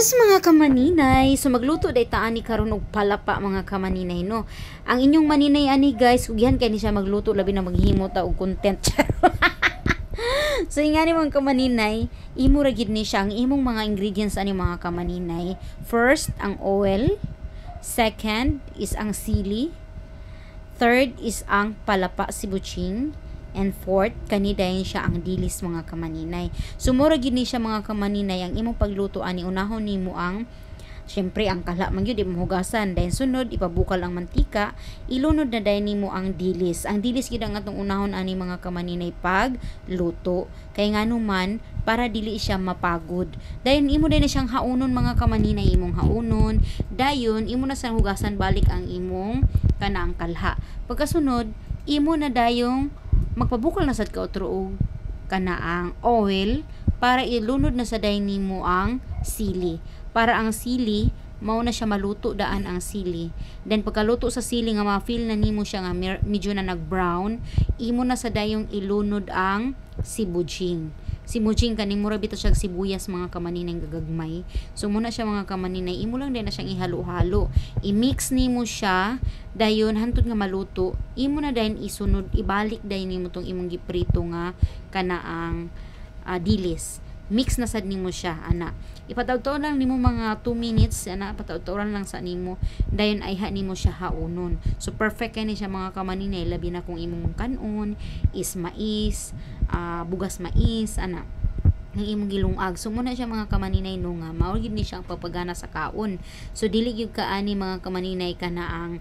Yes mga kamaninay, so magluto day taan ni karon og palapa mga kamaninay no. Ang inyong maninay ani guys, ugyan kay ni siya magluto labi na maghimo ta og content. So ingani mga kamaninay, imo ra gid ni siya ang imong mga ingredients ani mga kamaninay. First, ang oil. Second is ang sili. Third is ang palapa sibuching. And fourth, kani dayon siya ang dilis mga kamaninay. So mura gid ni siya mga kamaninay, ang imong pagluto ani unahon nimo ang syempre ang kala man gyud imuhugasan, dayon sunod ipabukal ang mantika, ilunod na dayon nimo ang dilis. Ang dilis gid ang atong unahon ani mga kamaninay pag luto. Kay ngano man para dili siya mapagod. Dayon imo din na siyang haunon mga kamaninay, imong haunon. Dayon imo na sa hugasan balik ang imong kanang kalha. Pagkasunod imo na dayong magpabukal na sad ka otro og kanaang oil para ilunod na sa dayon nimo ang sili. Para ang sili mao na siya maluto daan ang sili. Then pagkaluto sa sili nga ma-feel na nimo siya nga medyo na nag-brown, imo na sa dayong ilunod ang sibujing. Sibujing kaning mura bitaw siya sibuyas mga kamaninay gagagmay. So muna siya mga kamaninay, imo lang din na siyang ihalo-halo. I-mix nimo siya dayon hantod nga maluto. Imo na dayon isunod, ibalik dayon nimo tong imong giprito nga kanaang dilis. Mix na sad nimo siya ana. Ipataw-taw lang nimo mga 2 minutes ana, pataw-tawran lang sa nimo. Dayon ayha nimo siya haunon. So perfect kay ni siya mga kamaninay, labi na kung imong kanon is mais, bugas mais ana ng imong gilungag. So muna siya mga kamaninay no nga mao gid ni siya ang papagana sa kaon. So dili gyud kaani mga kamaninay kanaang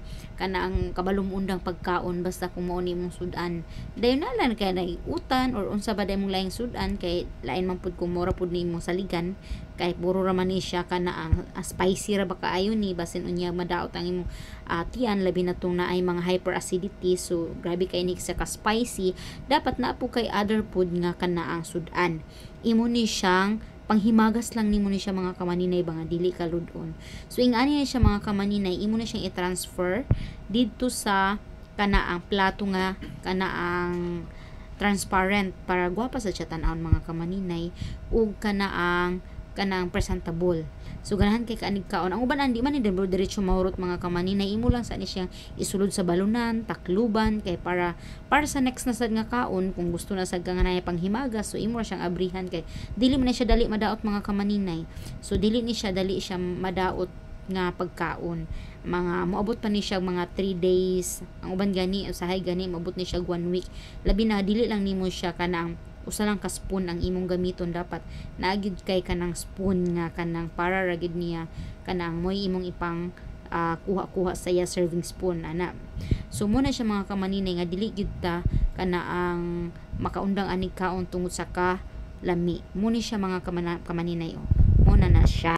kabalong undang pagkaon basta kung mao nimong sudan. Dayon na lang kay nay utan or unsa ba day mong laing sudan kay lain man pud kung mura pud nimo saligan kay puro ra man ni siya kanaang spicy ra ba kaayo ni basin unya madaot ang imong tiyan labi na tong naay mga hyperacidity. So grabe kay ni sa ka spicy, dapat na po kay other food nga kanaang sudan. Imo ni siyang panghimagas lang nimo ni siya mga kamaninay mga dili kaludon. So ingani ni siya mga kamaninay, imo na siyang i-transfer didto sa kanaang plato nga kanaang transparent para gwapa sa siya tan-awon mga kamaninay ug kanaang presentable. So ganahan kay kaanig kaon. Ang uban andi man ni diretso mahurot mga kamaninay, imo lang sa ni siyang isulod sa balunan, takluban kay para sa next na sad nga kaon kung gusto na sad nga nay panghimagas. So imo ra siyang abrihan kay dili man siya dali madaot mga kamaninay. So dili dali siya madaot nga pagkaon. Moabot pa ni siya mga 3 days. Ang uban gani usahay gani moabot ni siya 1 week. Labi na dili lang nimo siya kanang usa lang ka spoon ang imong gamiton, dapat naagid kay kanang spoon nga kanang para ragid niya kanang moy imong ipang kuha sa iya serving spoon ana. So muna siya mga kamaninay nga dili gyud ta kanaang makaundang anig kaon tungod sa ka lami. Muna siya mga kamaninay muna na siya.